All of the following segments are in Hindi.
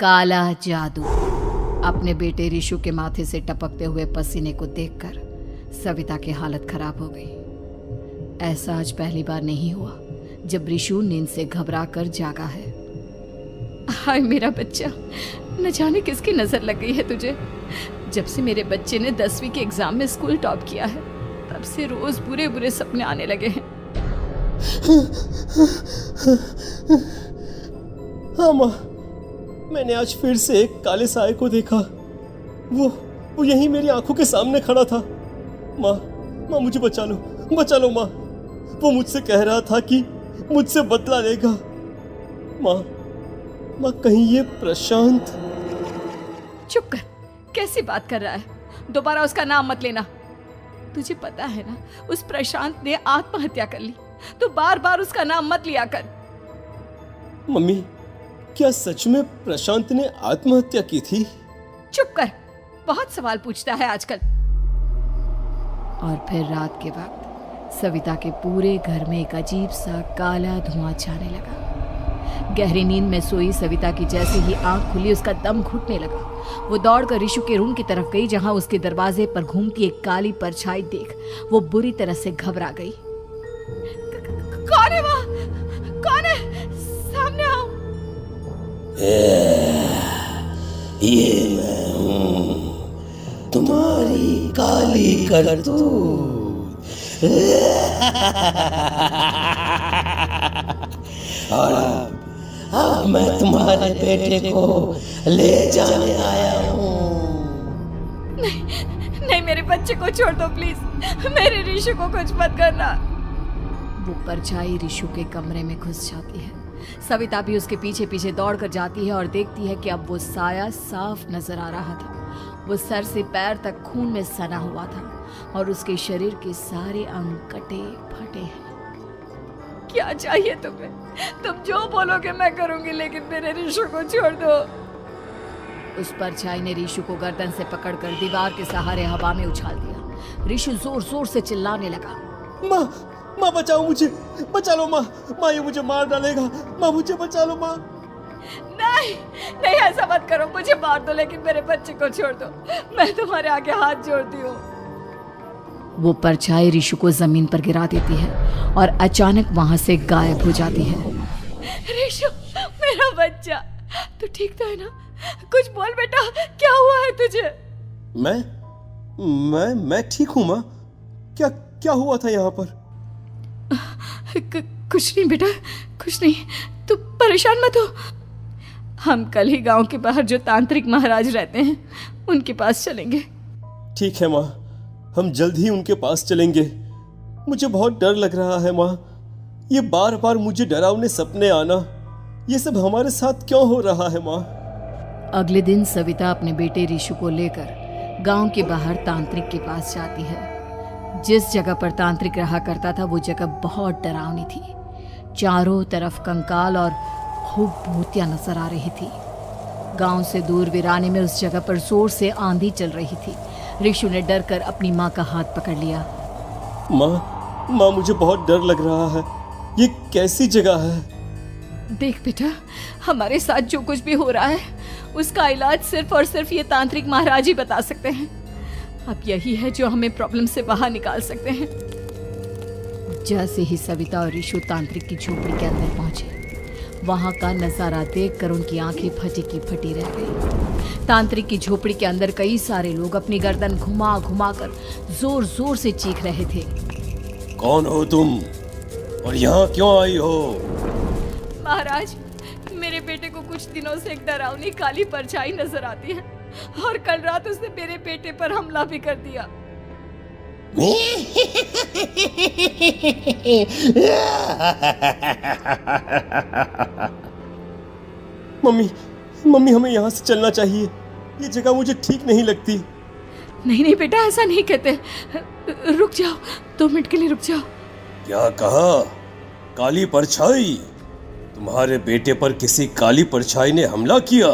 काला जादू। अपने बेटे रिशु के माथे से टपकते हुए पसीने को देखकर सविता की हालत खराब हो गई। ऐसा आज पहली बार नहीं हुआ जब रिशु नींद से घबरा कर जागा है। हाय मेरा बच्चा, न जाने किसकी नजर लग गई है तुझे। जब से मेरे बच्चे ने 10वीं के एग्जाम में स्कूल टॉप किया है तब से रोज बुरे बुरे सपने आने लगे हैं। हाँ माँ, मैंने आज फिर से एक काले साए को देखा। वो यहीं मेरी आंखों के सामने खड़ा था। माँ मुझे बचा लो माँ। वो मुझसे कह रहा था कि मुझसे बदला लेगा। माँ कहीं ये प्रशांत। चुप कर, कैसी बात कर रहा है? दोबारा उसका नाम मत लेना। तुझे पता है ना, उस प्रशांत ने आत्महत्या कर ली। तो बार बार उसका नाम मत लिया कर। मम्मी, क्या सच में प्रशांत ने आत्महत्या की थी? चुप कर, बहुत सवाल पूछता है आजकल। और फिर रात के वक्त सविता के पूरे घर में एक अजीब सा काला धुआं छाने लगा। गहरी नींद में सोई सविता की जैसे ही आंख खुली उसका दम घुटने लगा। वो दौड़कर रिशु के रूम की तरफ गई जहां उसके दरवाजे पर घूमती एक काली परछाई देख वो बुरी तरह से घबरा गई। कौन है वहाँ? कौन है? सामने आओ। ये मैं हूँ, तुम्हारी काली करतूत। और अब मैं तुम्हारे बेटे को ले जाने आया हूँ। नहीं, मेरे बच्चे को छोड़ दो प्लीज। मेरे रिशु को कुछ मत करना। वो परछाई रिशु के कमरे में घुस जाती है। सविता भी उसके पीछे पीछे दौड़ कर जाती है और देखती है कि अब वो साया साफ नजर आ रहा था। वो सर से पैर तक खून में सना हुआ था और उसके शरीर के सारे अंग कटे फटे हैं। क्या चाहिए तुम्हें? तुम जो बोलोगे मैं करूंगी, लेकिन मेरे रिशु को छोड़ दो। उस परछाई ने रिशु को गर्दन से पकड़कर दीवार के सहारे हवा में उछाल दिया। रिशु जोर जोर से चिल्लाने लगा। माँ बचाओ मुझे, बचा लो माँ। ये मुझे मार डालेगा। माँ मुझे बचा लो माँ। नहीं ऐसा मत करो। मुझे मार दो लेकिन मेरे बच्चे को छोड़ दो। मैं तुम्हारे आगे हाथ जोड़ती हूँ। वो परछाई रिशु को जमीन पर गिरा देती है और अचानक वहां से गायब हो जाती है। रिशु, मेरा बच्चा, तू ठीक तो है ना? कुछ बोल बेटा, क्या हुआ है तुझे? मैं ठीक हूँ माँ। क्या हुआ था यहाँ पर? कुछ नहीं बेटा, कुछ नहीं। तू परेशान मत हो। हम कल ही गांव के बाहर जो तांत्रिक महाराज रहते हैं उनके पास चलेंगे। ठीक है माँ, हम जल्द ही उनके पास चलेंगे। मुझे बहुत डर लग रहा है माँ। ये बार बार मुझे डरावने सपने आना, ये सब हमारे साथ क्यों हो रहा है माँ? अगले दिन सविता अपने बेटे रिशु को लेकर गांव के बाहर तांत्रिक के पास जाती है। जिस जगह पर तांत्रिक रहा करता था वो जगह बहुत डरावनी थी। चारों तरफ कंकाल और भूतियां नजर आ रही थी। गांव से दूर वीराने में उस जगह पर जोर से आंधी चल रही थी। रिशु ने डर कर अपनी माँ का हाथ पकड़ लिया। माँ मुझे बहुत डर लग रहा है। ये कैसी जगह है? देख बेटा, हमारे साथ जो कुछ भी हो रहा है उसका इलाज सिर्फ और सिर्फ ये तांत्रिक महाराज ही बता सकते हैं। अब यही है जो हमें प्रॉब्लम से बाहर निकाल सकते हैं। जैसे ही सविता और रिशु तांत्रिक की झोपड़ी के अंदर पहुंचे, वहां का नजारा देखकर उनकी आंखें फटी की फटी रह गई। तांत्रिक की झोपड़ी के अंदर कई सारे लोग अपनी गर्दन घुमा घुमा कर जोर जोर से चीख रहे थे। कौन हो तुम और यहाँ क्यों आई हो? महाराज, मेरे बेटे को कुछ दिनों से एक डरावनी काली परछाई नजर आती है और कल रात उसने मेरे बेटे पर हमला भी कर दिया। मम्मी हमें यहाँ से चलना चाहिए। ये जगह मुझे ठीक नहीं लगती। नहीं बेटा, ऐसा नहीं कहते। रुक जाओ, 2 मिनट के लिए रुक जाओ। क्या कहा? काली परछाई? तुम्हारे बेटे पर किसी काली परछाई ने हमला किया?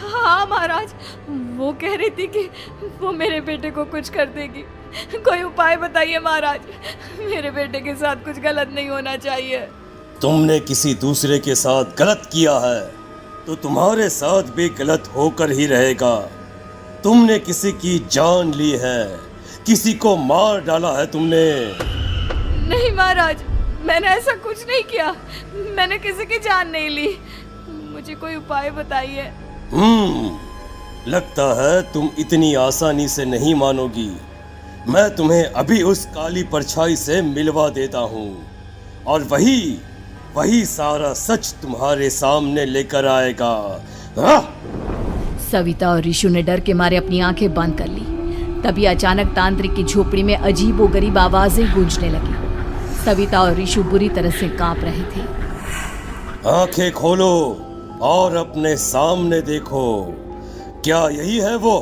हाँ महाराज, वो कह रही थी कि वो मेरे बेटे को कुछ कर देगी। कोई उपाय बताइए महाराज, मेरे बेटे के साथ कुछ गलत नहीं होना चाहिए। तुमने किसी दूसरे के साथ गलत किया है। तो तुम्हारे साथ भी गलत होकर ही रहेगा। तुमने किसी की जान ली है, किसी को मार डाला है तुमने। नहीं महाराज, मैंने ऐसा कुछ नहीं किया। मैंने किसी की जान नहीं ली। मुझे कोई उपाय बताइए। लगता है तुम इतनी आसानी से नहीं मानोगी। मैं तुम्हें अभी उस काली परछाई से मिलवा देता हूँ और वही सारा सच तुम्हारे सामने लेकर आएगा। सविता और ऋषु ने डर के मारे अपनी आंखें बंद कर ली। तभी अचानक तांत्रिक की झोपड़ी में अजीबोगरीब आवाजें गूंजने लगी। सविता और ऋषु बुरी तरह से कांप रहे थे। आंखें खोलो और अपने सामने देखो। क्या यही है वो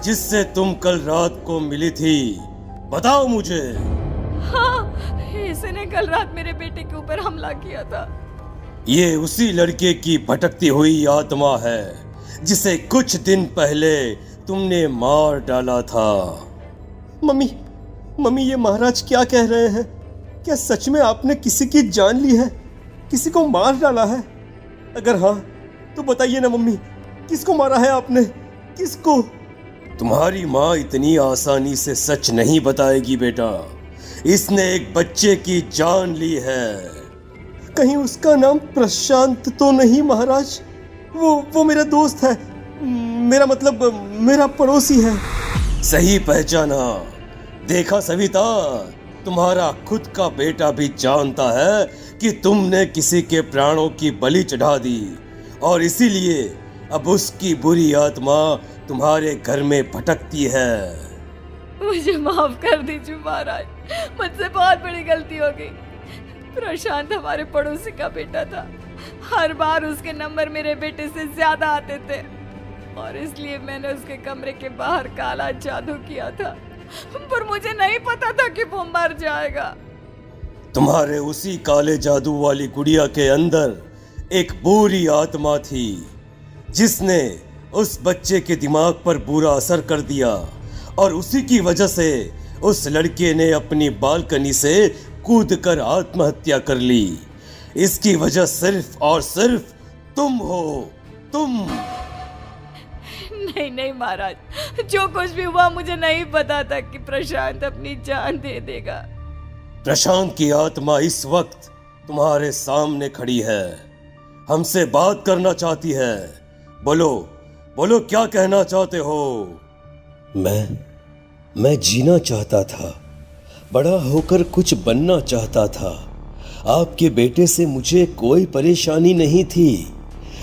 जिससे तुम कल रात को मिली थी? बताओ मुझे। हाँ, इसने कल रात मेरे बेटे के ऊपर हमला किया था। ये उसी लड़के की भटकती हुई आत्मा है जिसे कुछ दिन पहले तुमने मार डाला था। मम्मी ये महाराज क्या कह रहे हैं? क्या सच में आपने किसी की जान ली है, किसी को मार डाला है? अगर हाँ तो बताइए ना मम्मी, किसको मारा है आपने? किसको? तुम्हारी माँ इतनी आसानी से सच नहीं बताएगी बेटा। इसने एक बच्चे की जान ली है। कहीं उसका नाम प्रशांत तो नहीं महाराज? वो मेरा दोस्त है, मेरा पड़ोसी है। सही पहचाना। देखा सविता, तुम्हारा खुद का बेटा भी जानता है कि तुमने किसी के प्राणों की बलि चढ़ा दी और इसीलिए अब उसकी बुरी आत्मा तुम्हारे घर में भटकती है। मुझे माफ कर दीजिए महाराज, मुझसे बहुत बड़ी गलती हो गई। प्रशांत हमारे पड़ोसी का बेटा था। हर बार उसके नंबर मेरे बेटे से ज्यादा आते थे और इसलिए मैंने उसके कमरे के बाहर काला जादू किया था, पर मुझे नहीं पता था कि वो मर जाएगा। तुम्हारे उसी काले जादू वाली गुड़िया के अंदर एक बुरी आत्मा थी जिसने उस बच्चे के दिमाग पर बुरा असर कर दिया और उसी की वजह से उस लड़के ने अपनी बालकनी से कूदकर आत्महत्या कर ली। इसकी वजह सिर्फ और सिर्फ तुम हो, तुम। नहीं महाराज, जो कुछ भी हुआ मुझे नहीं पता था कि प्रशांत अपनी जान दे देगा। प्रशांत की आत्मा इस वक्त तुम्हारे सामने खड़ी है, हमसे बात करना चाहती है। बोलो क्या कहना चाहते हो? मैं जीना चाहता था, बड़ा होकर कुछ बनना चाहता था। आपके बेटे से मुझे कोई परेशानी नहीं थी।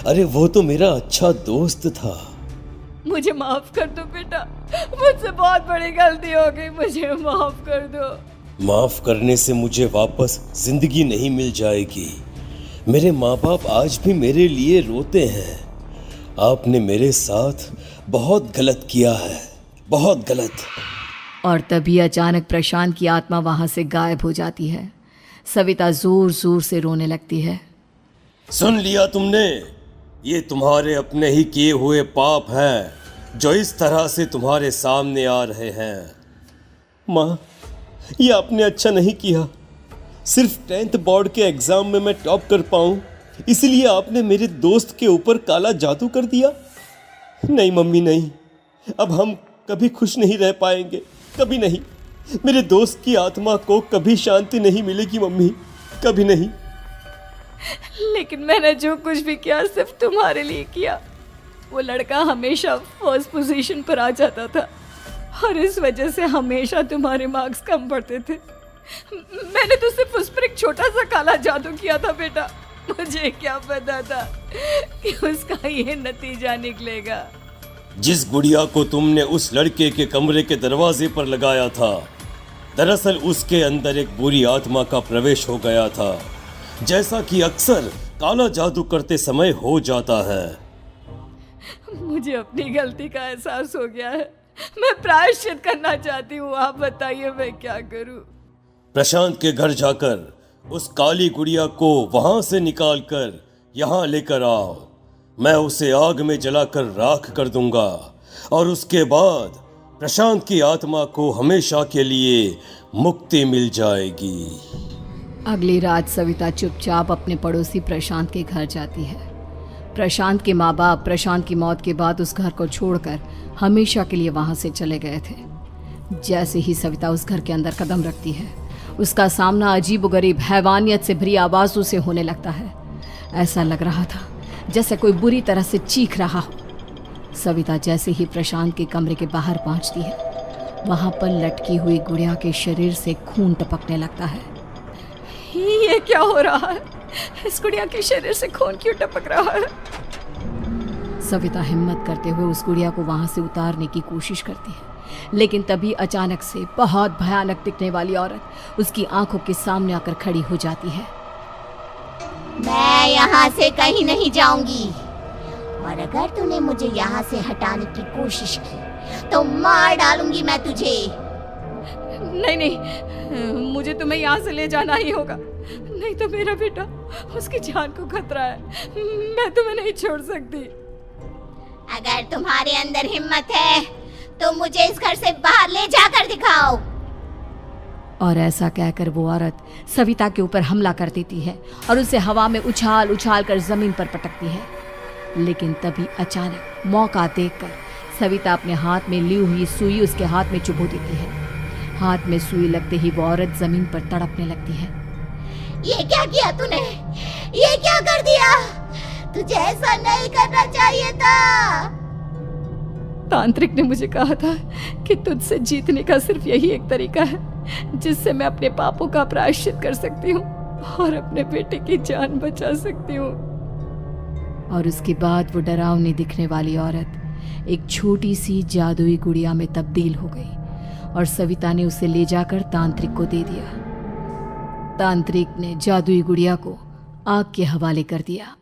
अरे वो तो मेरा अच्छा दोस्त था। मुझे माफ कर दो बेटा, मुझसे बहुत बड़ी गलती हो गई, मुझे माफ कर दो। माफ करने से मुझे वापस जिंदगी नहीं मिल जाएगी। मेरे माँ बाप आज भी मेरे लिए रोते हैं। आपने मेरे साथ बहुत गलत किया है, बहुत गलत। और तभी अचानक प्रशांत की आत्मा वहां से गायब हो जाती है। सविता जोर जोर से रोने लगती है। सुन लिया तुमने? ये तुम्हारे अपने ही किए हुए पाप हैं जो इस तरह से तुम्हारे सामने आ रहे हैं। माँ, ये आपने अच्छा नहीं किया। सिर्फ 10th बोर्ड के एग्जाम में मैं टॉप कर पाऊँ इसलिए आपने मेरे दोस्त के ऊपर काला जादू कर दिया। नहीं मम्मी नहीं, अब हम कभी खुश नहीं रह पाएंगे, कभी नहीं। मेरे दोस्त की आत्मा को कभी शांति नहीं मिलेगी मम्मी, कभी नहीं। लेकिन मैंने जो कुछ भी किया सिर्फ तुम्हारे लिए किया। वो लड़का हमेशा फर्स्ट पोजीशन पर आ जाता था और इस वजह से हमेशा तुम्हारे मार्क्स कम पड़ते थे। मैंने तो सिर्फ उस पर एक छोटा सा काला जादू किया था बेटा। मुझे क्या पता था कि उसका ये नतीजा निकलेगा। जिस गुड़िया को तुमने उस लड़के के कमरे के दरवाजे पर लगाया था, दरअसल उसके अंदर एक बुरी आत्मा का प्रवेश हो गया था, जैसा कि अक्सर काला जादू करते समय हो जाता है। मुझे अपनी गलती का एहसास हो गया है। मैं प्रायश्चित करना चाहती हूँ। आप बताइए मैं क्या करूँ? प्रशांत के घर जाकर उस काली गुड़िया को वहां से निकालकर यहाँ लेकर आओ। मैं उसे आग में जलाकर राख कर दूंगा और उसके बाद प्रशांत की आत्मा को हमेशा के लिए मुक्ति मिल जाएगी। अगली रात सविता चुपचाप अपने पड़ोसी प्रशांत के घर जाती है। प्रशांत के माँ बाप प्रशांत की मौत के बाद उस घर को छोड़कर हमेशा के लिए वहां से चले गए थे। जैसे ही सविता उस घर के अंदर कदम रखती है, उसका सामना अजीबोगरीब हैवानियत से भरी आवाज़ों से होने लगता है। ऐसा लग रहा था जैसे कोई बुरी तरह से चीख रहा हो। सविता जैसे ही प्रशांत के कमरे के बाहर पहुंचती है, वहां पर लटकी हुई गुड़िया के शरीर से खून टपकने लगता है। ये क्या हो रहा है? इस गुड़िया के शरीर से खून क्यों टपक रहा है? सविता हिम्मत करते हुए उस गुड़िया को वहां से उतारने की कोशिश करती है, लेकिन तभी अचानक से बहुत भयानक दिखने वाली औरत उसकी आंखों के सामने आकर खड़ी हो जाती है। मैं यहाँ से कहीं नहीं जाऊंगी, और अगर तूने मुझे यहाँ से हटाने की कोशिश की तो मार डालूंगी मैं तुझे। नहीं नहीं, मुझे तुम्हें यहाँ से ले जाना ही होगा, नहीं तो मेरा बेटा, उसकी जान को खतरा है। मैं तुम्हें नहीं छोड़ सकती। अगर तुम्हारे अंदर हिम्मत है तो मुझे इस घर से बाहर ले जाकर दिखाओ। और ऐसा कहकर वो औरत सविता के ऊपर हमला कर देती है और उसे हवा में उछाल उछाल कर जमीन पर पटकती है। लेकिन तभी अचानक मौका देखकर सविता अपने हाथ में ली हुई सुई उसके हाथ में चुभो देती है। हाथ में सुई लगते ही वो औरत जमीन पर तड़पने लगती है। ये क्या किया तूने? ये क्या कर दिया? तुझे ऐसा नहीं करना चाहिए था। तांत्रिक ने मुझे कहा था कि तुझसे जीतने का सिर्फ यही एक तरीका है जिससे मैं अपने पापों का प्रायश्चित कर सकती हूँ और अपने बेटे की जान बचा सकती हूँ। और उसके बाद वो डरावनी दिखने वाली औरत एक छोटी सी जादुई गुड़िया में तब्दील हो गई और सविता ने उसे ले जाकर तांत्रिक को दे दिया। तांत्रिक ने जादुई गुड़िया को आग के हवाले कर दिया।